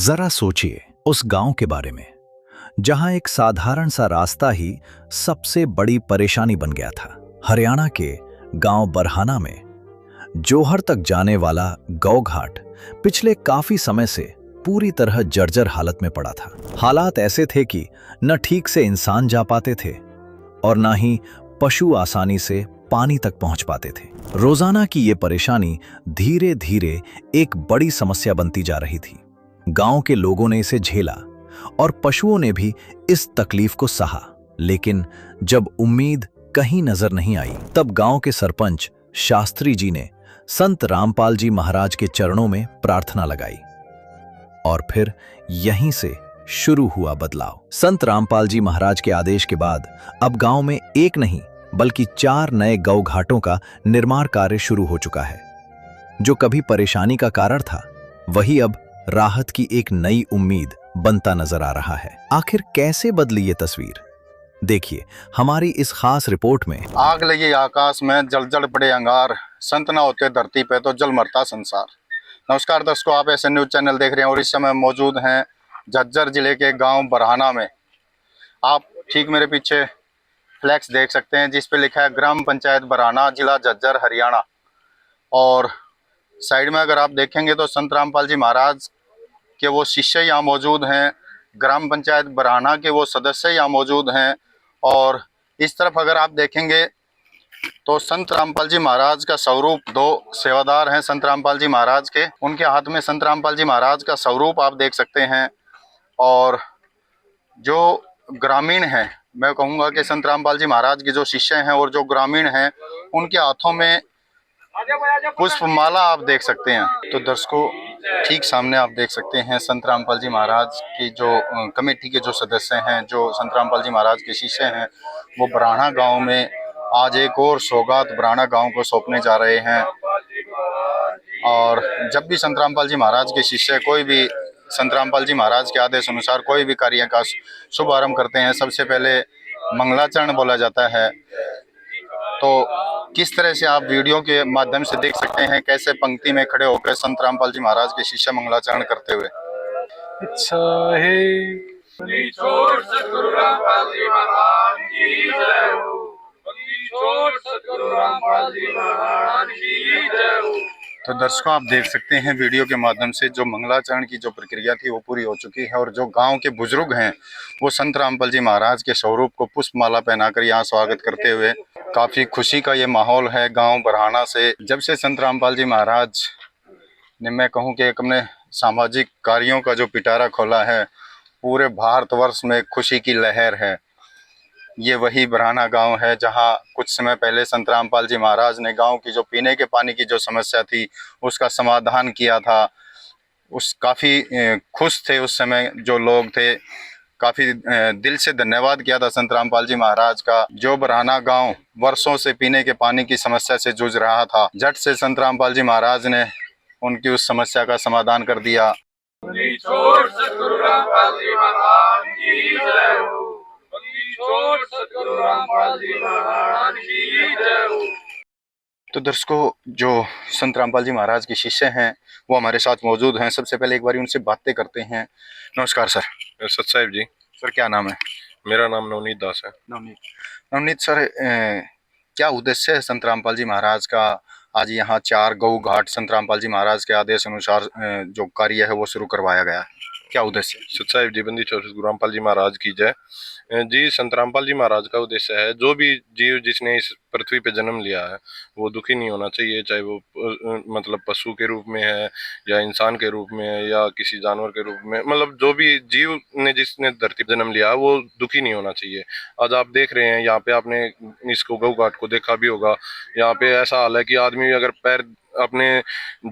जरा सोचिए उस गांव के बारे में जहां एक साधारण सा रास्ता ही सबसे बड़ी परेशानी बन गया था। हरियाणा के गांव बरहाना में जोहर तक जाने वाला गौ घाट पिछले काफी समय से पूरी तरह जर्जर हालत में पड़ा था। हालात ऐसे थे कि न ठीक से इंसान जा पाते थे और न ही पशु आसानी से पानी तक पहुंच पाते थे। रोजाना की ये परेशानी धीरे धीरे एक बड़ी समस्या बनती जा रही थी। गांव के लोगों ने इसे झेला और पशुओं ने भी इस तकलीफ को सहा, लेकिन जब उम्मीद कहीं नजर नहीं आई तब गांव के सरपंच शास्त्री जी ने संत रामपाल जी महाराज के चरणों में प्रार्थना लगाई और फिर यहीं से शुरू हुआ बदलाव। संत रामपाल जी महाराज के आदेश के बाद अब गांव में एक नहीं बल्कि 4 नए गौ घाटों का निर्माण कार्य शुरू हो चुका है। जो कभी परेशानी का कारण था वही अब राहत की एक नई उम्मीद बनता नजर आ रहा है। आखिर कैसे बदली ये तस्वीर, देखिए हमारी इस खास रिपोर्ट में। आग लगी आकाश में, जल जल पड़े अंगार, संत ना होते धरती पे तो जल मरता संसार। नमस्कार दोस्तों, आप ऐसे न्यूज चैनल देख रहे हैं और इस समय मौजूद हैं झज्जर जिले के गांव बरहाना में। आप ठीक मेरे पीछे फ्लैक्स देख सकते हैं जिस पे लिखा है ग्राम पंचायत बरहाना, जिला झज्जर, हरियाणा। और साइड में अगर आप देखेंगे तो संत रामपाल जी महाराज के वो शिष्य यहाँ मौजूद हैं, ग्राम पंचायत बरहाना के वो सदस्य यहाँ मौजूद हैं। और इस तरफ अगर आप देखेंगे तो संत रामपाल जी महाराज का स्वरूप, 2 सेवादार हैं संत रामपाल जी महाराज के, उनके हाथ में संत रामपाल जी महाराज का स्वरूप आप देख सकते हैं। और जो ग्रामीण हैं, मैं कहूँगा कि संत रामपाल जी महाराज के जो शिष्य हैं और जो ग्रामीण हैं उनके हाथों में पुष्पमाला आप देख सकते हैं। तो दर्शकों, ठीक सामने आप देख सकते हैं संत रामपाल जी महाराज की जो कमेटी के जो सदस्य हैं, जो संत रामपाल जी महाराज के शिष्य हैं, वो बरहाना गांव में आज एक और सौगात बरहाना गांव को सौंपने जा रहे हैं। और जब भी संत रामपाल जी महाराज के शिष्य कोई भी संत रामपाल जी महाराज के आदेश अनुसार कोई भी कार्य का शुभारंभ करते हैं, सबसे पहले मंगलाचरण बोला जाता है। तो किस तरह से आप वीडियो के माध्यम से देख सकते हैं कैसे पंक्ति में खड़े होकर संत रामपाल जी महाराज के शिष्य मंगलाचरण करते हुए। अच्छा है छोड़ सतगुरु रामपाल जी महाराज की जय हो, छोड़ सतगुरु रामपाल जी महाराज की जय हो। तो दर्शकों, आप देख सकते हैं वीडियो के माध्यम से जो मंगलाचरण की जो प्रक्रिया थी वो पूरी हो चुकी है और जो गांव के बुजुर्ग हैं वो संत रामपाल जी महाराज के स्वरूप को पुष्पमाला पहनाकर यहाँ स्वागत करते हुए, काफी खुशी का ये माहौल है गांव बरहाना से। जब से संत रामपाल जी महाराज ने, मैं कहूँ कि एक अपने सामाजिक कार्यों का जो पिटारा खोला है, पूरे भारतवर्ष में खुशी की लहर है। ये वही बरहाना गांव है जहां कुछ समय पहले संत रामपाल जी महाराज ने गांव की जो पीने के पानी की जो समस्या थी उसका समाधान किया था। काफ़ी खुश थे उस समय जो लोग थे, काफ़ी दिल से धन्यवाद किया था संत रामपाल जी महाराज का। जो बरहाना गांव वर्षों से पीने के पानी की समस्या से जूझ रहा था, झट से संत रामपाल जी महाराज ने उनकी उस समस्या का समाधान कर दिया। छोड़ सतगुरु रामपाल जी महाराज की जय हो, छोड़ सतगुरु रामपाल जी महाराज की जय हो। तो दर्शकों, जो संत रामपाल जी महाराज के शिष्य हैं वो हमारे साथ मौजूद हैं। सबसे पहले एक बार उनसे बातें करते हैं। नमस्कार सर। सत साहिब जी। सर, क्या नाम है? मेरा नाम नवनीत दास है। नवनीत सर, क्या उद्देश्य है संत रामपाल जी महाराज का? आज यहाँ 4 गौ घाट संत रामपाल जी महाराज के आदेश अनुसार जो कार्य है वो शुरू करवाया गया है, क्या उद्देश्य है? सत साहिब जी, बंदी चौर गुरु रामपाल जी महाराज की जय जी। संत रामपाल जी महाराज का उद्देश्य है, जो भी जीव जिसने इस पृथ्वी पे जन्म लिया है वो दुखी नहीं होना चाहिए, चाहे वो मतलब पशु के रूप में है या इंसान के रूप में है या किसी जानवर के रूप में, मतलब जो भी जीव ने जिसने धरती पे जन्म लिया वो दुखी नहीं होना चाहिए। आज आप देख रहे हैं यहाँ पे, आपने इसको गौ घाट को देखा भी होगा। यहाँ पे ऐसा हाल है कि आदमी अगर पैर अपने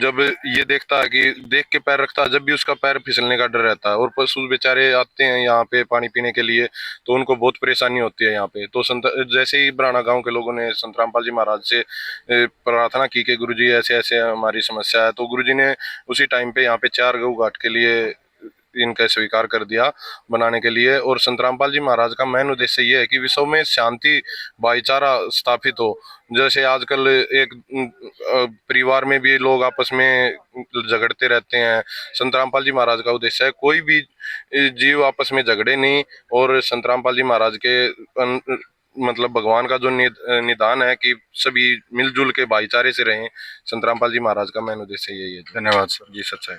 जब ये देखता है कि देख के पैर रखता है, जब भी उसका पैर फिसलने का डर रहता है। और पशु बेचारे आते हैं यहाँ पे पानी पीने के लिए तो उनको बहुत परेशानी होती है यहाँ पे। तो संत जैसे ही बराना गांव के लोगों ने संत रामपाल जी महाराज से प्रार्थना की कि गुरुजी ऐसे ऐसे हमारी समस्या है, तो गुरुजी ने उसी टाइम पे यहाँ पे 4 गौ घाट के लिए इनका स्वीकार कर दिया बनाने के लिए। और संत रामपाल जी महाराज का मेन उद्देश्य ये है कि विश्व में शांति भाईचारा स्थापित हो। जैसे आजकल एक परिवार में भी लोग आपस में झगड़ते रहते हैं, संत रामपाल जी महाराज का उद्देश्य है कोई भी जीव आपस में झगड़े नहीं। और संत रामपाल जी महाराज के मतलब भगवान का जो निदान है कि सभी मिलजुल के भाईचारे से रहें, संत रामपाल जी महाराज का मेन उद्देश्य यही है। धन्यवाद सर। जी सच्चाई।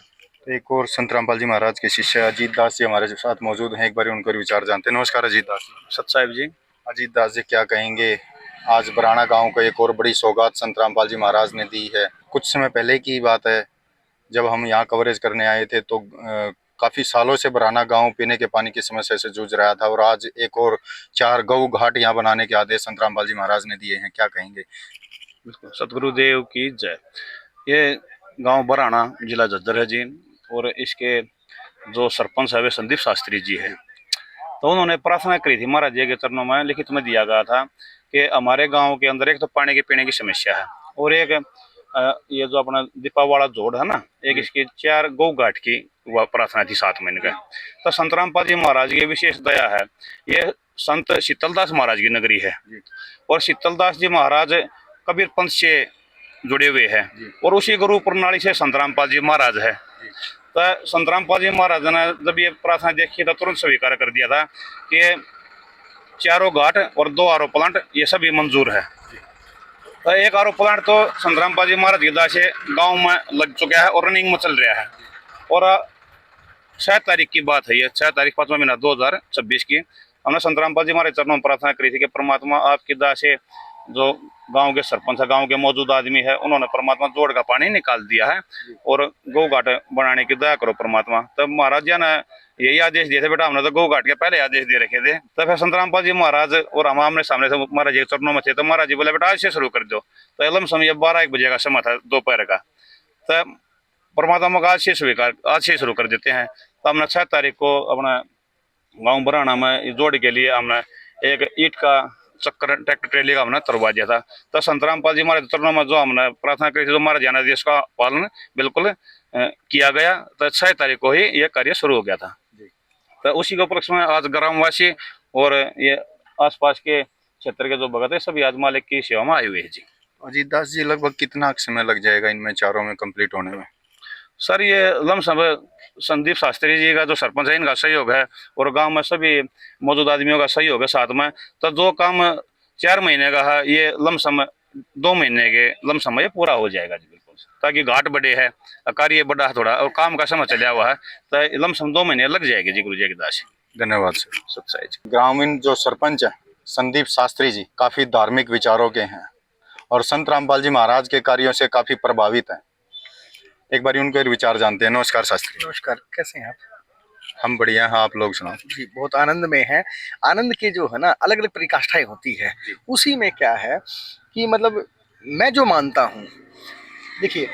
तो एक और संत रामपाल जी महाराज के शिष्य अजीत दास जी हमारे साथ मौजूद हैं, एक बार उनके विचार जानते हैं। नमस्कार अजीत दास जी। सत साहिब जी। अजीत दास जी, क्या कहेंगे, आज बराना गांव को एक और बड़ी सौगात संत रामपाल जी महाराज ने दी है। कुछ समय पहले की बात है, जब हम यहाँ कवरेज करने आए थे तो काफ़ी सालों से बराना गांव पीने के पानी की समस्या से जूझ रहा था, और आज एक और 4 गौ घाट यहाँ बनाने के आदेश संत रामपाल जी महाराज ने दिए हैं। क्या कहेंगे? बिल्कुल, सतगुरुदेव की जय। ये गांव बराना, जिला झज्जर है जी, और इसके जो सरपंच है वे संदीप शास्त्री जी है। तो उन्होंने प्रार्थना करी थी महाराज जी के चरणों में, लिखित में दिया गया था कि हमारे गांव के अंदर एक तो पानी के पीने की समस्या है, और एक ये जो अपना दीपावाड़ा जोड़ है ना, एक इसकी 4 गौ घाट की वह प्रार्थना थी साथ में इनका। तो संत रामपाल जी महाराज की विशेष दया है, ये संत शीतलदास महाराज की नगरी है, और शीतलदास जी महाराज कबीर पंथ से जुड़े हुए हैं, और उसी गुरु प्रणाली से संत रामपाल जी महाराज है। तो संत रामपाल जी महाराज ने जब ये प्रार्थना देखी तो तुरंत स्वीकार कर दिया था कि 4 घाट और 2 आरओ प्लांट ये सभी मंजूर है। तो 1 आरओ प्लांट तो संत रामपाल जी महाराज की दया से गाँव में लग चुका है और रनिंग में चल रहा है। और 6 तारीख की बात है, ये 6 तारीख 5वां महीना 2026 की, हमने संत रामपाल जी महाराज चरणों में प्रार्थना करी थी कि परमात्मा आपकी दया से जो गांव के सरपंच है, गांव के मौजूद आदमी है, उन्होंने परमात्मा जोड़ का पानी निकाल दिया है और गौ घाट बनाने की दया करो परमात्मा। तब महाराज जी ने यही आदेश दिए थे, बेटा हमने तो गौ घाट के पहले आदेश दे रखे थे। तब फिर संत रामपाल जी महाराज और हम आमने सामने से महाराज जी के चरणों में थे, तो महाराज जी बोले बेटा आज से शुरू कर दो। तो अलम समय 12-1 बजे का समय था दोपहर का, तब परमात्मा का आज से शुरू कर देते हैं। तो हमने 6 तारीख को अपना गाँव बराना में जोड़ के लिए हमने एक ईट का चक्कर ट्रैक्टर ट्रेली का हमने तरवा दिया था। तो संत रामपाल जी महाराज चरणों में जो हमने प्रार्थना करी थी, तो महाराज जी देश का पालन बिल्कुल किया गया। तो 6 तारीख को ही यह कार्य शुरू हो गया था। तो उसी के उपलक्ष्य में आज ग्रामवासी और ये आसपास के क्षेत्र के जो भगत है सभी आज मालिक की सेवा में आए हुए हैं जी। अजीत दास जी, लगभग कितना समय लग जाएगा इनमें चारों में कंप्लीट होने में? सर ये लमसम संदीप शास्त्री जी का जो सरपंच है इनका सहयोग है, और गांव में सभी मौजूद आदमियों का सहयोग है साथ में। तो जो काम 4 महीने का है ये लमसम 2 महीने के लमसम ये पूरा हो जाएगा जी, बिल्कुल। ताकि घाट बड़े है, कार्य बड़ा है थोड़ा, और काम का समय चला हुआ है, तो लमसम 2 महीने लग जाएंगे जी गुरु जी की दास। धन्यवाद सर। सच्चाई जी। ग्रामीण जो सरपंच है संदीप शास्त्री जी काफ़ी धार्मिक विचारों के हैं और संत रामपाल जी महाराज के कार्यों से काफ़ी प्रभावित हैं। एक बार उनके विचार जानते हैं। नमस्कार शास्त्री। नमस्कार, कैसे हैं आप? हम बढ़िया हैं, आप लोग सुनाओ। जी, बहुत आनंद में हैं। आनंद की जो है ना अलग अलग परिकाष्ठाएं होती है, उसी में क्या है कि मतलब मैं जो मानता हूँ, देखिए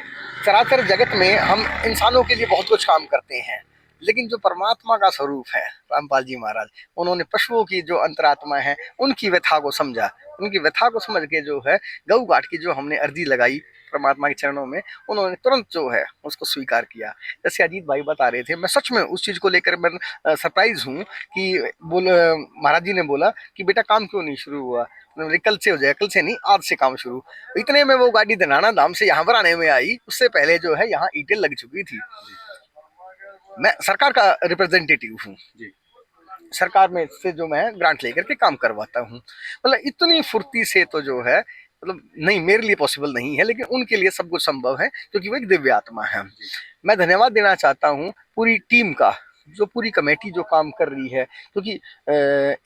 चराचर जगत में हम इंसानों के लिए बहुत कुछ काम करते हैं, लेकिन जो परमात्मा का स्वरूप है रामपाल जी महाराज, उन्होंने पशुओं की जो अंतरात्मा है उनकी व्यथा को समझा, उनकी व्यथा को समझ के जो है गौ घाट की जो हमने अर्जी लगाई परमात्मा के चरणों में, उन्होंने तुरंत जो है उसको स्वीकार किया। जैसे अजीत भाई बता रहे थे, मैं सच में उस चीज़ को लेकर मैं सरप्राइज हूँ कि महाराज जी ने बोला कि बेटा काम क्यों नहीं शुरू हुआ, कल से हो जाए, कल से नहीं आज से काम शुरू। इतने में वो गाड़ी धनाना धाम से यहाँ पर आने में आई, उससे पहले जो है यहाँ ईंटें लग चुकी थी। मैं सरकार का रिप्रेजेंटेटिव हूँ, सरकार में से जो मैं ग्रांट लेकर के काम करवाता हूँ। मतलब इतनी फुर्ती से तो जो है मतलब नहीं, मेरे लिए पॉसिबल नहीं है, लेकिन उनके लिए सब कुछ संभव है क्योंकि वो एक दिव्य आत्मा है। मैं धन्यवाद देना चाहता हूँ पूरी टीम का, जो पूरी कमेटी जो काम कर रही है, क्योंकि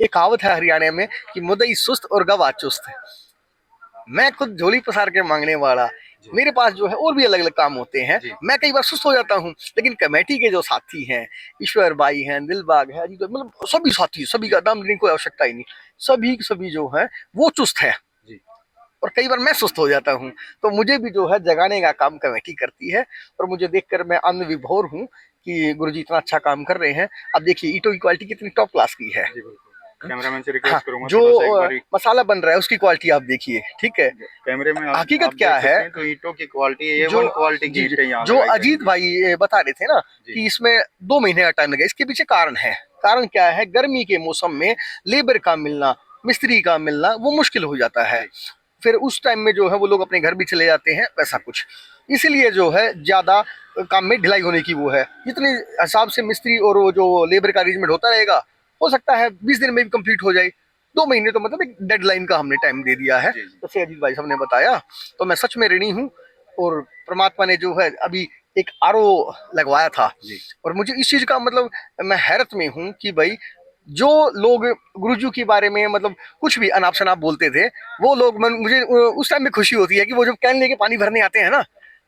एक कहावत है हरियाणा में कि मुदई सुस्त और गवाह चुस्त। मैं खुद झोली पसार के मांगने वाला, मेरे पास जो है और भी अलग अलग काम होते हैं, मैं कई बार सुस्त हो जाता हूँ, लेकिन कमेटी के जो साथी हैं, ईश्वर भाई हैं, दिलबाग है, मतलब सभी साथी, सभी का नाम लेने की कोई आवश्यकता ही नहीं, सभी जो है वो चुस्त है। और कई बार मैं सुस्त हो जाता हूँ, तो मुझे भी जो है जगाने का काम कमेटी करती है, और मुझे देखकर मैं आनंद विभोर हूँ कि गुरुजी इतना अच्छा काम कर रहे हैं। अब देखिए ईंटों की क्वालिटी कितनी टॉप क्लास की है, कैमरामैन से हाँ, रिक्वेस्ट करूंगा जो थोड़ा सा एक बारी मसाला बन रहा है उसकी क्वालिटी आप देखिए, ठीक है। कैमरे में हकीकत आप क्या देख सकते है, हैं, तो ईंटों की क्वालिटी जो A1 क्वालिटी की जी, जी, ईंटें यहाँ जो लगाई गई अजीत हैं। भाई बता रहे थे ना जी। कि इसमें 2 महीने का टाइम लगा, इसके पीछे कारण है। कारण क्या है, गर्मी के मौसम में लेबर का मिलना, मिस्त्री का मिलना वो मुश्किल हो जाता है। फिर उस टाइम में जो है वो लोग अपने घर भी चले जाते हैं, वैसा कुछ, इसलिए जो है ज्यादा काम में ढिलाई होने की वो है। जितने हिसाब से मिस्त्री और वो जो लेबर का अरेंजमेंट होता रहेगा, हो सकता है 20 दिन में भी कंप्लीट हो जाए। 2 महीने तो मतलब एक डेडलाइन का हमने टाइम दे दिया है, जैसे अजीत भाई साहब ने बताया। तो मैं सच में ऋणी हूँ, और परमात्मा ने जो है अभी एक आरओ लगवाया था, और मुझे इस चीज का मतलब मैं हैरत में हूँ कि भाई जो लोग गुरुजी के बारे में मतलब कुछ भी अनाप शनाप बोलते थे, वो लोग मुझे उस टाइम में खुशी होती है कि वो जब कैन लेके पानी भरने आते हैं ना,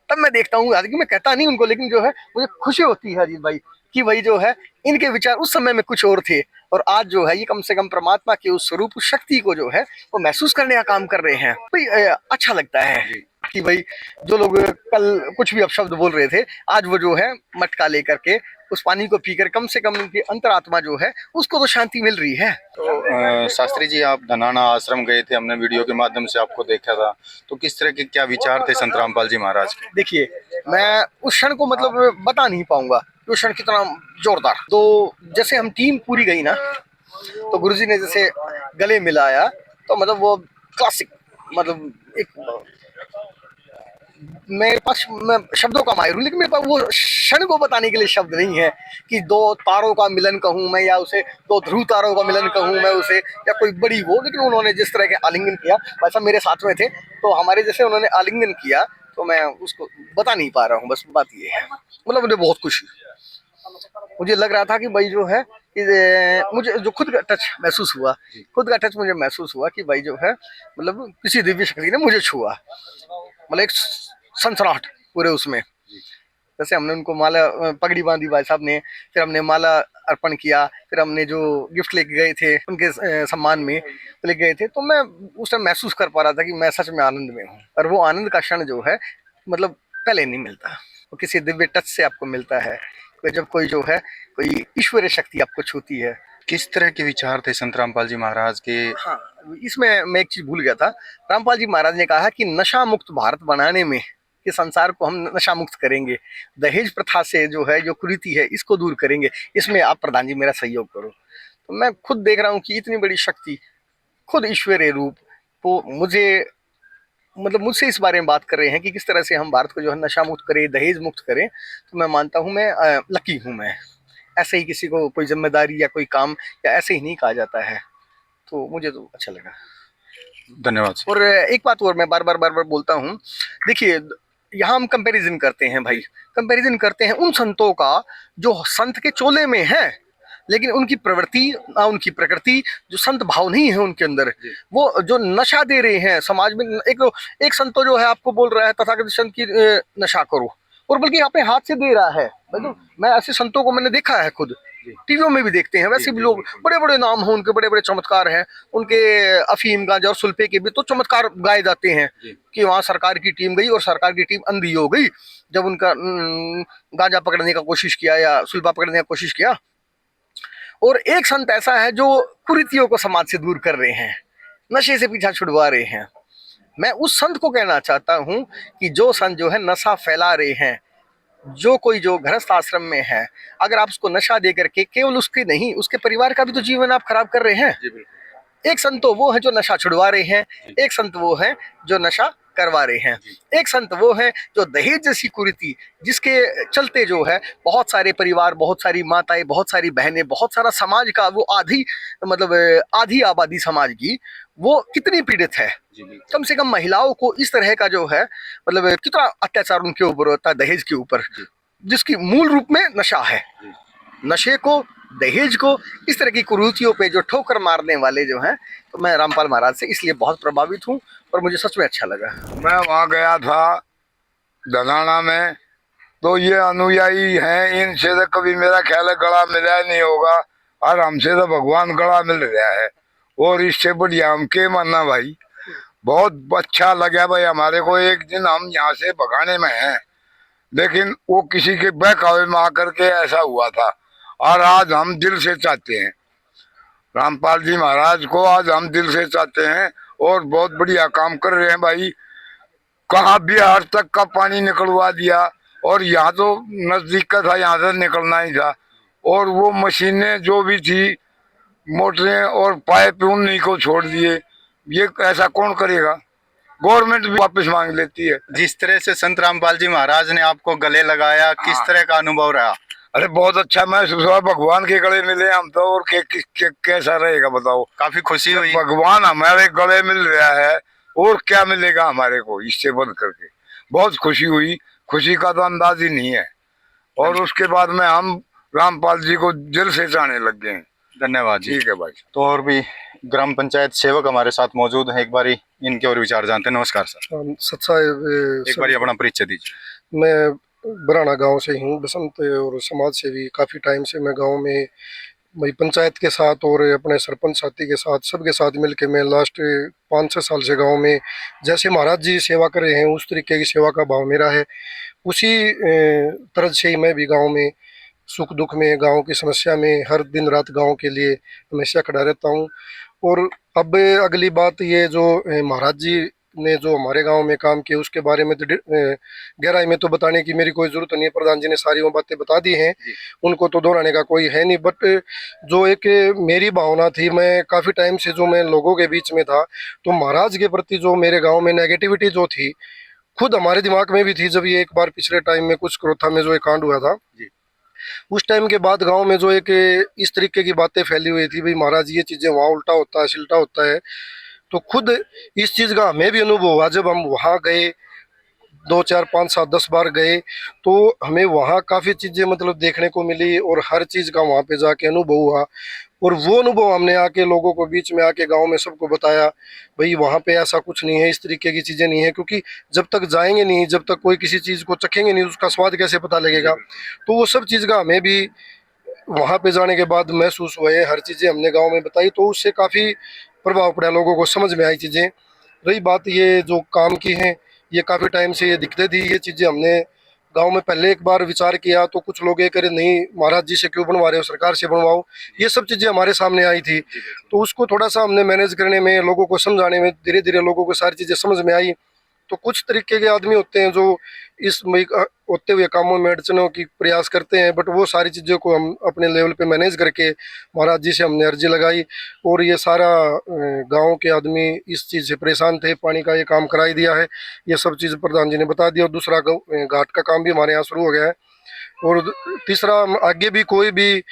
तब मैं देखता हूँ, हालांकि मैं कहता नहीं उनको, लेकिन जो है मुझे खुशी होती है अजीत भाई कि भाई जो है इनके विचार उस समय में कुछ और थे, और आज जो है ये कम से कम परमात्मा के उस स्वरूप, उस शक्ति को जो है वो महसूस करने का काम कर रहे हैं। भाई अच्छा लगता है कि भाई जो लोग कल कुछ भी अपशब्द बोल रहे थे, आज वो जो है मटका लेकर के उस पानी को पीकर कम से कम उनकी अंतरात्मा जो है उसको तो शांति मिल रही है। तो शास्त्री जी, आप धनाना आश्रम गए थे, हमने वीडियो के माध्यम से आपको देखा था, तो किस तरह के क्या विचार थे संत रामपाल जी महाराज के? देखिए, मैं उस क्षण को मतलब बता नहीं पाऊंगा कि उस क्षण कितना जोरदार। तो जैसे हम टीम पूरी गई ना, तो गुरुजी ने जैसे गले मिलाया, तो मतलब वो क्लासिक, मतलब एक, मेरे पास मैं शब्दों का माहिर हूँ, लेकिन मेरे पास वो क्षण को बताने के लिए शब्द नहीं है कि 2 तारों का मिलन कहूँ मैं, या उसे 2 ध्रुव तारों का मिलन कहूँ मैं उसे, या कोई बड़ी वो। लेकिन उन्होंने जिस तरह के आलिंगन किया, वैसा मेरे साथ में थे, तो हमारे जैसे उन्होंने आलिंगन किया, तो मैं उसको बता नहीं पा रहा हूँ, बस बात ये है। मतलब मुझे बहुत खुशी, मुझे लग रहा था कि भाई जो है मुझे जो खुद का टच महसूस हुआ, खुद का टच मुझे महसूस हुआ कि भाई जो है मतलब किसी दिव्य शक्ति ने मुझे छुआ, मतलब एक सनसनाहट पूरे उसमें। जैसे हमने उनको माला पगड़ी बांधी भाई साहब ने, फिर हमने माला अर्पण किया, फिर हमने जो गिफ्ट लेके गए थे उनके सम्मान में लेके गए थे, तो मैं उस टाइम महसूस कर पा रहा था कि मैं सच में आनंद में हूँ। और वो आनंद का क्षण जो है मतलब पहले नहीं मिलता, वो किसी दिव्य टच से आपको मिलता है, जब कोई जो है कोई ईश्वरीय शक्ति आपको छूती है। किस तरह के विचार थे संत रामपाल जी महाराज के? हाँ, इसमें मैं एक चीज भूल गया था। रामपाल जी महाराज ने कहा कि नशा मुक्त भारत बनाने में, कि संसार को हम नशा मुक्त करेंगे, दहेज प्रथा से जो है जो कुरीति है इसको दूर करेंगे, इसमें आप प्रधान जी मेरा सहयोग करो। तो मैं खुद देख रहा हूँ कि इतनी बड़ी शक्ति, खुद ईश्वरीय रूप, वो मुझे मतलब मुझसे इस बारे में बात कर रहे हैं कि किस तरह से हम भारत को जो है नशा मुक्त करें, दहेज मुक्त करें। तो मैं मानता हूँ मैं लकी हूँ। मैं ऐसे ही किसी को कोई जिम्मेदारी या कोई काम या ऐसे ही नहीं कहा जाता है, तो मुझे तो अच्छा लगा। धन्यवाद। और एक बात और मैं बार बार बोलता हूँ, देखिए यहाँ हम कंपैरिजन करते हैं भाई, कंपैरिजन करते हैं उन संतों का जो संत के चोले में है, लेकिन उनकी प्रवृत्ति ना उनकी प्रकृति, जो संत भाव नहीं है उनके अंदर, वो जो नशा दे रहे हैं समाज में। एक संत तो जो है आपको बोल रहा है तथागत संत की नशा करो, और बल्कि अपने हाथ से दे रहा है। मैं ऐसे संतों को मैंने देखा है, खुद टीवियों में भी देखते हैं, वैसे भी लोग बड़े बड़े नाम हैं उनके, बड़े बड़े चमत्कार हैं उनके, अफीम गांजा और सुल्फे के भी तो चमत्कार गाए जाते हैं कि वहां सरकार की टीम गई और सरकार की टीम अंधी हो गई जब उनका गांजा पकड़ने का कोशिश किया या सुल्फा पकड़ने का कोशिश किया। और एक संत ऐसा है जो कुरीतियों को समाज से दूर कर रहे हैं, नशे से पीछा छुड़वा रहे हैं। मैं उस संत को कहना चाहता हूं कि जो संत जो है नशा फैला रहे हैं, जो कोई जो गृहस्थ आश्रम में है, अगर आप उसको नशा दे करके, केवल उसके नहीं उसके परिवार का भी तो जीवन आप खराब कर रहे हैं। एक संत तो वो है जो नशा छुड़वा रहे हैं, एक संत वो है जो नशा करवा रहे हैं, एक संत वो है जो दहेज जैसी कुरीति जिसके चलते जो है बहुत सारे परिवार, बहुत सारी माताएं, बहुत सारी बहनें, बहुत सारा समाज का वो आधी मतलब आधी आबादी समाज की वो कितनी पीड़ित है। कम से कम महिलाओं को इस तरह का जो है मतलब कितना अत्याचार उनके ऊपर होता है दहेज के ऊपर, जिसकी मूल रूप में नशा है। नशे को, दहेज को, इस तरह की कुरीतियों पे जो ठोकर मारने वाले जो हैं, तो मैं रामपाल महाराज से इसलिए बहुत प्रभावित हूँ और मुझे सच में अच्छा लगा। मैं वहाँ गया था धनाना में, तो ये अनुयायी हैं, इनसे तो कभी मेरा ख्याल है गला मिला नहीं होगा, और हमसे तो भगवान गला मिल रहा है, और इससे बढ़िया हम के मानना भाई। बहुत अच्छा लगा भाई हमारे को। एक दिन हम यहाँ से भगाने में हैं, लेकिन वो किसी के बहकावे में आकर के ऐसा हुआ था, और आज हम दिल से चाहते हैं रामपाल जी महाराज को आज हम दिल से चाहते हैं और बहुत बढ़िया काम कर रहे हैं भाई। कहाँ बिहार तक का पानी निकलवा दिया और यहाँ तो नजदीक का था, यहाँ से निकलना ही था। और वो मशीनें जो भी थी, मोटरें और पाइप, उन्हीं को छोड़ दिए। ये ऐसा कौन करेगा? गवर्नमेंट भी वापस मांग लेती है। जिस तरह से संत रामपाल जी महाराज ने आपको गले लगाया, किस तरह का अनुभव रहा? अरे बहुत अच्छा महसूस हुआ, भगवान के गले मिले हम तो, और कैसा रहेगा बताओ। काफी खुशी हुई। भगवान हमारे गले मिल रहा है और क्या मिलेगा हमारे को इससे बढ़ करके। बहुत खुशी हुई, खुशी का तो अंदाज ही नहीं है। और उसके बाद में हम रामपाल जी को दिल से चाहने लग गए हैं। धन्यवाद जी। ठीक है भाई। तो और भी ग्राम पंचायत सेवक हमारे साथ मौजूद हैं, एक बारी इनके और विचार जानते हैं। नमस्कार सर। सच्चा एक बारी अपना परिचय दीजिए। मैं बराना गांव से हूँ, बसंत और समाज सेवी। काफ़ी टाइम से मैं गांव में भाई पंचायत के साथ और अपने सरपंच साथी के साथ सबके साथ मिलके मैं लास्ट 5-6 साल से गांव में जैसे महाराज जी सेवा कर रहे हैं उस तरीके की सेवा का भाव मेरा है। उसी तरह से ही मैं भी गांव में सुख दुख में, गांव की समस्या में हर दिन रात गांव के लिए हमेशा खड़ा रहता हूं। और अब अगली बात, ये जो महाराज जी ने जो हमारे गांव में काम किया उसके बारे में तो गहराई में तो बताने की मेरी कोई जरूरत नहीं है, प्रधान जी ने सारी वो बातें बता दी हैं, उनको तो दोहराने का कोई है नहीं। बट जो एक मेरी भावना थी, मैं काफ़ी टाइम से जो मैं लोगों के बीच में था, तो महाराज के प्रति जो मेरे गाँव में नेगेटिविटी जो थी, खुद हमारे दिमाग में भी थी। जब ये एक बार पिछले टाइम में कुछ क्रोथा में जो एक कांड हुआ था, उस टाइम के बाद गांव में जो एक इस तरीके की बातें फैली हुई थी, भाई महाराज ये चीजें वहाँ उल्टा होता है, सिल्टा होता है। तो खुद इस चीज का हमें भी अनुभव हुआ जब हम वहाँ गए, 2, 4, 5, 7, 10 बार गए, तो हमें वहाँ काफ़ी चीज़ें मतलब देखने को मिली और हर चीज़ का वहाँ पे जाके अनुभव हुआ। और वो अनुभव हमने आके लोगों को बीच में आके गांव में सबको बताया, भाई वहाँ पे ऐसा कुछ नहीं है, इस तरीके की चीज़ें नहीं है। क्योंकि जब तक जाएंगे नहीं, जब तक कोई किसी चीज़ को चखेंगे नहीं, उसका स्वाद कैसे पता लगेगा। तो वो सब चीज़ का हमें भी वहाँ पे जाने के बाद महसूस हुआ है, हर चीज़ें हमने गाँव में बताई, तो उससे काफ़ी प्रभाव पड़ा, लोगों को समझ में आई चीज़ें। रही बात ये जो काम की है, ये काफ़ी टाइम से ये दिक्कतें थी, ये चीज़ें हमने गांव में पहले एक बार विचार किया, तो कुछ लोग ये करे नहीं महाराज जी से क्यों बनवा रहे हो, सरकार से बनवाओ, ये सब चीज़ें हमारे सामने आई थी। तो उसको थोड़ा सा हमने मैनेज करने में, लोगों को समझाने में, धीरे धीरे लोगों को सारी चीज़ें समझ में आई। तो कुछ तरीके के आदमी होते हैं जो इस होते हुए कामों में अड़चनों की प्रयास करते हैं, बट वो सारी चीज़ों को हम अपने लेवल पे मैनेज करके महाराज जी से हमने अर्जी लगाई। और ये सारा गांव के आदमी इस चीज़ से परेशान थे, पानी का ये काम कराई दिया है, ये सब चीज़ प्रधान जी ने बता दिया। और दूसरा घाट का काम भी हमारे यहाँ शुरू हो गया है। और तीसरा, आगे भी कोई भी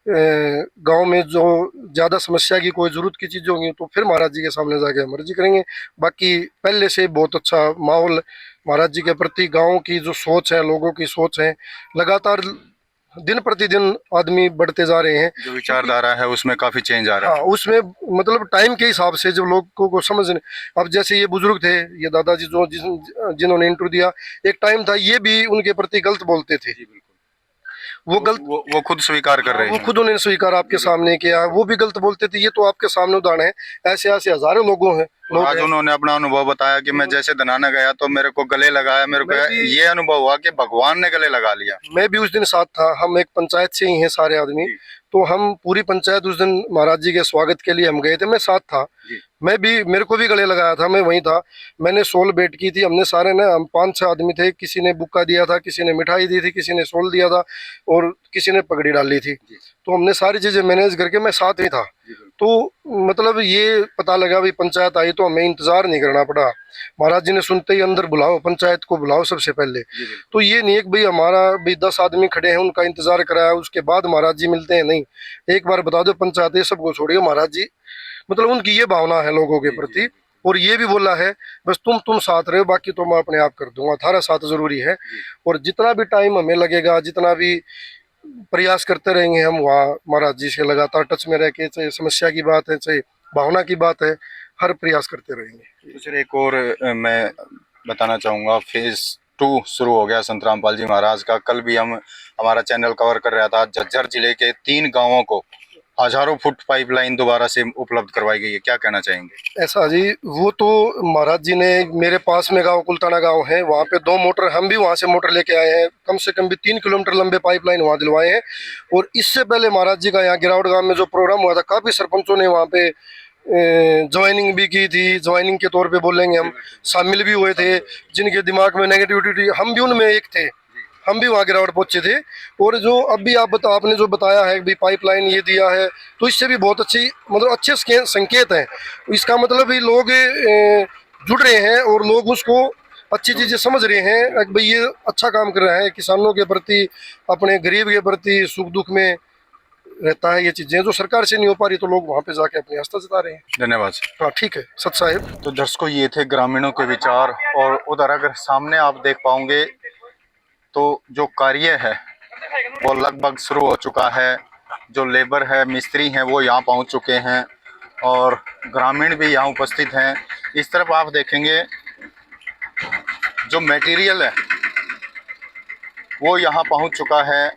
गांव में जो ज़्यादा समस्या की कोई ज़रूरत की चीज़ होंगी तो फिर महाराज जी के सामने जाके हम अर्जी करेंगे। बाकी पहले से बहुत अच्छा माहौल महाराज जी के प्रति, गांव की जो सोच है, लोगों की सोच है, लगातार दिन प्रतिदिन आदमी बढ़ते जा रहे हैं। जो विचारधारा है उसमें काफी चेंज आ रहा है। हाँ, उसमें मतलब टाइम के हिसाब से जब लोगों को समझने, अब जैसे ये बुजुर्ग थे, ये दादाजी जो जिन्होंने इंटरव्यू दिया, एक टाइम था ये भी उनके प्रति गलत बोलते थे, वो गलत, वो खुद स्वीकार कर रहे वो हैं। खुद उन्होंने स्वीकार आपके सामने किया, वो भी गलत बोलते थे, ये तो आपके सामने उदाहरण है। ऐसे ऐसे हजारों लोगों हैं, लोग आज हैं। उन्होंने अपना अनुभव बताया कि मैं जैसे धनाना गया तो मेरे को गले लगाया, मेरे को ये अनुभव हुआ कि भगवान ने गले लगा लिया। मैं भी उस दिन साथ था, हम एक पंचायत से ही हैं सारे आदमी, तो हम पूरी पंचायत उस दिन महाराज जी के स्वागत के लिए हम गए थे, मैं साथ था। मैं भी, मेरे को भी गले लगाया था, मैं वहीं था। मैंने सोल भेंट की थी, हमने सारे ने, हम 5-6 आदमी थे, किसी ने बुक्का दिया था, किसी ने मिठाई दी थी, किसी ने सोल दिया था और किसी ने पगड़ी डाली थी। तो हमने सारी चीज़ें मैनेज करके मैं साथ ही था। तो मतलब ये पता लगा भाई पंचायत आई तो हमें इंतज़ार नहीं करना पड़ा, महाराज जी ने सुनते ही अंदर बुलाओ, पंचायत को बुलाओ सबसे पहले। तो ये नहीं है कि भाई हमारा भाई 10 आदमी खड़े हैं उनका इंतजार कराया उसके बाद महाराज जी मिलते हैं, नहीं, एक बार बता दो पंचायत, ये सबको छोड़िए, महाराज जी मतलब उनकी ये भावना है लोगों के प्रति। और ये भी बोला है बस तुम साथ रहो, बाकी तो मैं अपने आप कर दूंगा, थारा साथ जरूरी है। और जितना भी टाइम हमें लगेगा, जितना भी प्रयास करते रहेंगे हम वहाँ महाराज जी से लगातार टच में रह के, चाहे समस्या की बात है, चाहे भावना की बात है, हर प्रयास करते रहेंगे। तो सर एक और मैं बताना चाहूँगा, फेज 2 शुरू हो गया संत रामपाल जी महाराज का। कल भी हमारा चैनल कवर कर रहा था, झज्जर जिले के 3 गांवों को हजारों फुट पाइपलाइन दोबारा से उपलब्ध करवाई गई है, क्या कहना चाहेंगे? ऐसा जी, वो तो महाराज जी ने, मेरे पास में गांव कुलताना गांव है, वहाँ पे 2 मोटर, हम भी वहाँ से मोटर लेके आए हैं, कम से कम भी 3 किलोमीटर लंबे पाइपलाइन वहाँ दिलवाए हैं। और इससे पहले महाराज जी का यहाँ गिरावट गांव में जो प्रोग्राम हुआ था, काफ़ी सरपंचों ने वहाँ पे ज्वाइनिंग भी की थी, ज्वाइनिंग के तौर पे बोलेंगे हम, शामिल भी हुए थे। जिनके दिमाग में नेगेटिविटी, हम भी उनमें एक थे, हम भी वहाँ गिरावट पहुंचे थे। और जो अभी आपने जो बताया है कि पाइपलाइन ये दिया है, तो इससे भी बहुत अच्छी, मतलब अच्छे संकेत हैं। इसका मतलब भी लोग जुड़ रहे हैं और लोग उसको अच्छी चीज़ें समझ रहे हैं कि भाई ये अच्छा काम कर रहा है, किसानों के प्रति, अपने गरीब के प्रति सुख दुख में रहता है। ये चीज़ें जो सरकार से नहीं हो पा रही, तो लोग वहाँ पे जाके अपनी आस्था जता रहे हैं। धन्यवाद सर। हाँ ठीक है सत साहेब। तो दर्शकों, ये थे ग्रामीणों के विचार। और उधर अगर सामने आप देख पाओगे तो जो कार्य है वो लगभग शुरू हो चुका है। जो लेबर है, मिस्त्री हैं, वो यहाँ पहुँच चुके हैं और ग्रामीण भी यहाँ उपस्थित हैं। इस तरफ आप देखेंगे जो मटेरियल है वो यहाँ पहुँच चुका है।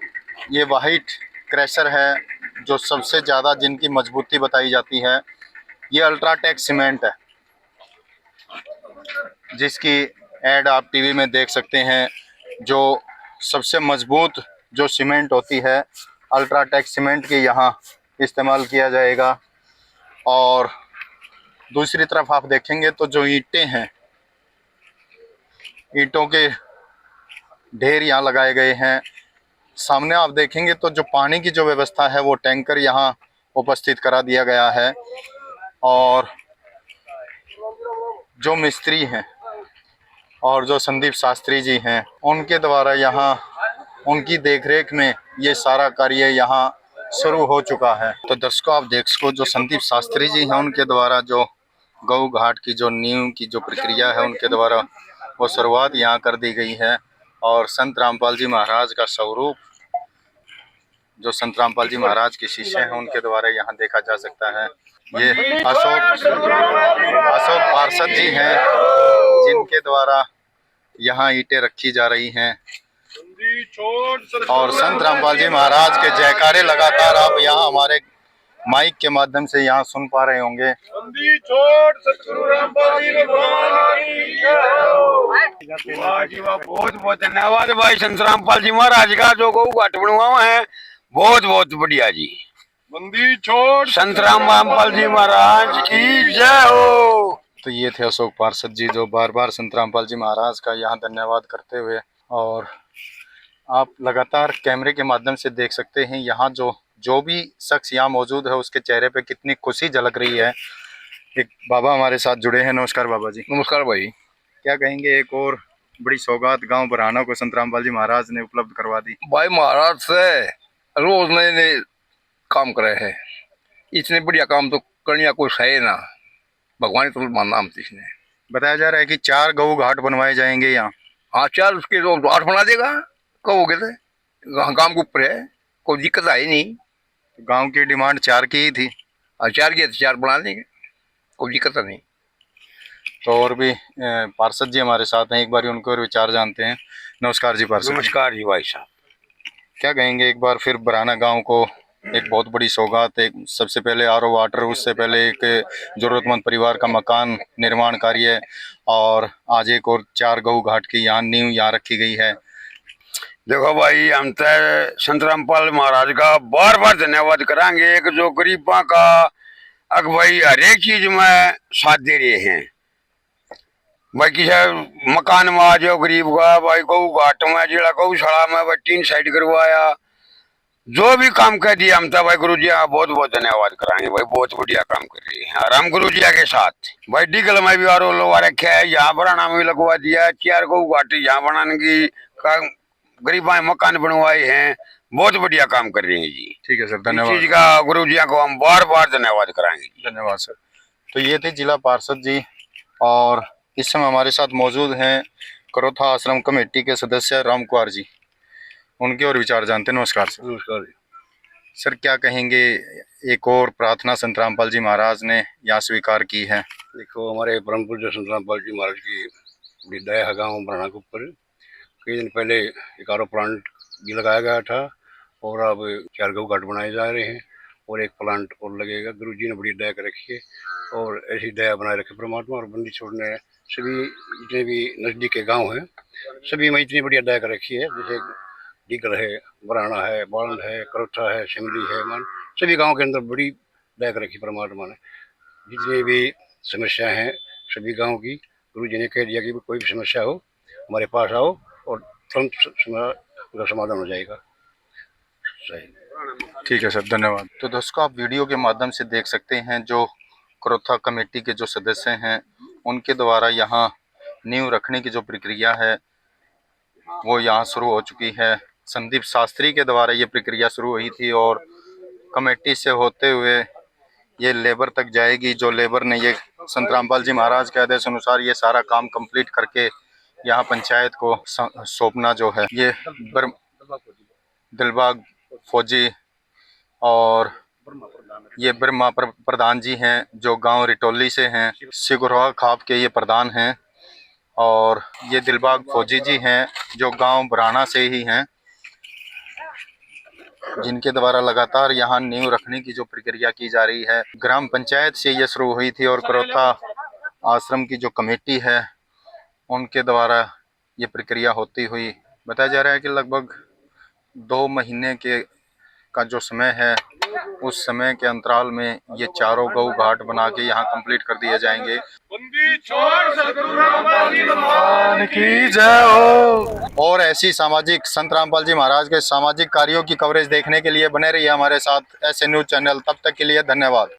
ये वाइट क्रैशर है, जो सबसे ज़्यादा जिनकी मजबूती बताई जाती है। ये अल्ट्राटेक सीमेंट है, जिसकी ऐड आप टीवी में देख सकते हैं। जो सबसे मजबूत जो सीमेंट होती है, अल्ट्राटेक सीमेंट की यहाँ इस्तेमाल किया जाएगा। और दूसरी तरफ आप देखेंगे तो जो ईंटें हैं, ईंटों के ढेर यहाँ लगाए गए हैं। सामने आप देखेंगे तो जो पानी की जो व्यवस्था है, वो टैंकर यहाँ उपस्थित करा दिया गया है। और जो मिस्त्री हैं और जो संदीप शास्त्री जी हैं, उनके द्वारा यहाँ, उनकी देखरेख में ये सारा कार्य यहाँ शुरू हो चुका है। तो दर्शकों, आप देख सको जो संदीप शास्त्री जी हैं, उनके द्वारा जो गौ घाट की जो नींव की जो प्रक्रिया है, उनके द्वारा वो शुरुआत यहाँ कर दी गई है। और संत रामपाल जी महाराज का स्वरूप, जो संत रामपाल जी महाराज के शिष्य हैं, उनके द्वारा यहाँ देखा जा सकता है। ये अशोक पार्षद जी हैं, जिनके द्वारा यहाँ ईंटें रखी जा रही हैं। और संत रामपाल जी महाराज के जयकारे लगातार आप यहाँ हमारे माइक के माध्यम से यहाँ सुन पा रहे होंगे। बहुत बहुत धन्यवाद भाई संत रामपाल जी महाराज का, जो गौ घाट बनवाओ है, बहुत बहुत बढ़िया जी। बंदी छोड़ संत रामपाल जी महाराज की जय हो। तो ये थे अशोक पार्षद जी, जो बार बार संत रामपाल जी महाराज का यहाँ धन्यवाद करते हुए। और आप लगातार कैमरे के माध्यम से देख सकते हैं यहाँ जो भी शख्स यहाँ मौजूद है, उसके चेहरे पे कितनी खुशी झलक रही है। एक बाबा हमारे साथ जुड़े हैं। नमस्कार बाबा जी। नमस्कार भाई। क्या कहेंगे, एक और बड़ी सौगात गांव बरहाना को संत रामपाल जी महाराज ने उपलब्ध करवा दी। भाई महाराज से रोज नए नए काम करे हैं, इतने बढ़िया काम तो करनिया कोई है ना, भगवान तो मानना हम इसने। बताया जा रहा है कि 4 गौ घाट बनवाए जाएंगे यहाँ। हाँ 4, उसके तो 8 बना देगा, कहोगे तो काम के ऊपर है, कोई दिक्कत आई नहीं। गांव की डिमांड 4 की ही थी। 4 की तो 4 बना देंगे, कोई दिक्कत नहीं। तो और भी पार्षद जी हमारे साथ हैं, एक बार उनके और विचार जानते हैं। नमस्कार जी पार्षद। नमस्कार जी भाई साहब। क्या कहेंगे, एक बार फिर बरहाना गांव को एक बहुत बड़ी सौगात। एक सबसे पहले आरओ वाटर, उससे पहले एक जरूरतमंद परिवार का मकान निर्माण कार्य, और आज एक और 4 गौ घाट की यहाँ नींव यहाँ रखी गई है। देखो भाई, हम तो संत रामपाल महाराज का बार बार धन्यवाद करांगे कि जो गरीबा का अग भाई हर एक चीज में साथ दे रहे हैं। भाई किसी मकान में आ जाओ गरीब का, भाई गौ घाट में, जिला गौशाला में भाई 3 साइड करवाया, जो भी काम कर दिया हम तो भाई गुरु जी का बहुत बहुत धन्यवाद कराएंगे। भाई बहुत बढ़िया काम कर रही है और हम गुरु जी के साथ। भाई डिगल में भी आरो लोग रखे है, यहाँ बराना में भी लगवा दिया, 4 गौ घाट यहाँ बनाने की गरीबा मकान बनवाए हैं, बहुत बढ़िया काम कर रहे हैं जी। ठीक है सर, इस धन्यवाद। चीज का गुरु जी को हम बार बार धन्यवाद कराएंगे। धन्यवाद सर। तो ये थे जिला पार्षद जी, और इस समय हमारे साथ मौजूद हैं करोथा आश्रम कमेटी के सदस्य राम कुमार जी। उनके और विचार जानते हैं। नमस्कार सर। नमस्कार सर, क्या कहेंगे, एक और प्रार्थना संत रामपाल जी महाराज ने यहाँ स्वीकार की है। देखो, हमारे परम पूज्य संत रामपाल जी महाराज की बड़ी दया है गाँव बरहाना के ऊपर। कई दिन पहले एक आरो प्लांट भी लगाया गया था और अब 4 गौ घाट बनाए जा रहे हैं। और एक प्लांट और लगेगा। गुरु जी ने बड़ी दया कर रखी है और ऐसी दया बनाए रखे परमात्मा। और बंदी छोड़ ने सभी जितने भी नज़दीक के गांव हैं सभी में इतनी बढ़िया दया कर रखी है। जैसे डीगल है, बराना है, बालंद है, करोठा है, शिमली है, मान सभी गाँव के अंदर बड़ी दया कर रखी परमात्मा ने। जितनी भी समस्या हैं सभी गाँव की गुरु जी ने कह दिया कि कोई भी समस्या हो हमारे पास आओ और तुरंत उसका समाधान हो जाएगा। सही, ठीक है सर, धन्यवाद। तो दोस्तों आप वीडियो के माध्यम से देख सकते हैं जो क्रोथा कमेटी के जो सदस्य हैं उनके द्वारा यहाँ नींव रखने की जो प्रक्रिया है वो यहाँ शुरू हो चुकी है। संदीप शास्त्री के द्वारा ये प्रक्रिया शुरू हुई थी और कमेटी से होते हुए ये लेबर तक जाएगी। जो लेबर ने ये संत रामपाल जी महाराज के आदेश अनुसार ये सारा काम कंप्लीट करके यहाँ पंचायत को सौंपना जो है। ये दिलबाग फौजी और ये ब्रह्मा प्रधान जी हैं जो गांव रिटोली से हैं। सिगुरवा खाप के ये प्रधान हैं और ये दिलबाग फौजी जी हैं जो गांव बराना से ही हैं, जिनके द्वारा लगातार यहाँ नींव रखने की जो प्रक्रिया की जा रही है। ग्राम पंचायत से ये शुरू हुई थी और क्रोथा आश्रम की जो कमेटी है उनके द्वारा ये प्रक्रिया होती हुई बताया जा रहा है कि लगभग 2 महीने का जो समय है उस समय के अंतराल में ये चारों गौ घाट बना के यहाँ कंप्लीट कर दिए जाएंगे। बंदी छोड़ सतगुरु रामपाल जी महाराज की जय हो। और ऐसी सामाजिक संत रामपाल जी महाराज के सामाजिक कार्यों की कवरेज देखने के लिए बने रहिए हमारे साथ SN न्यूज़ चैनल। तब तक के लिए धन्यवाद।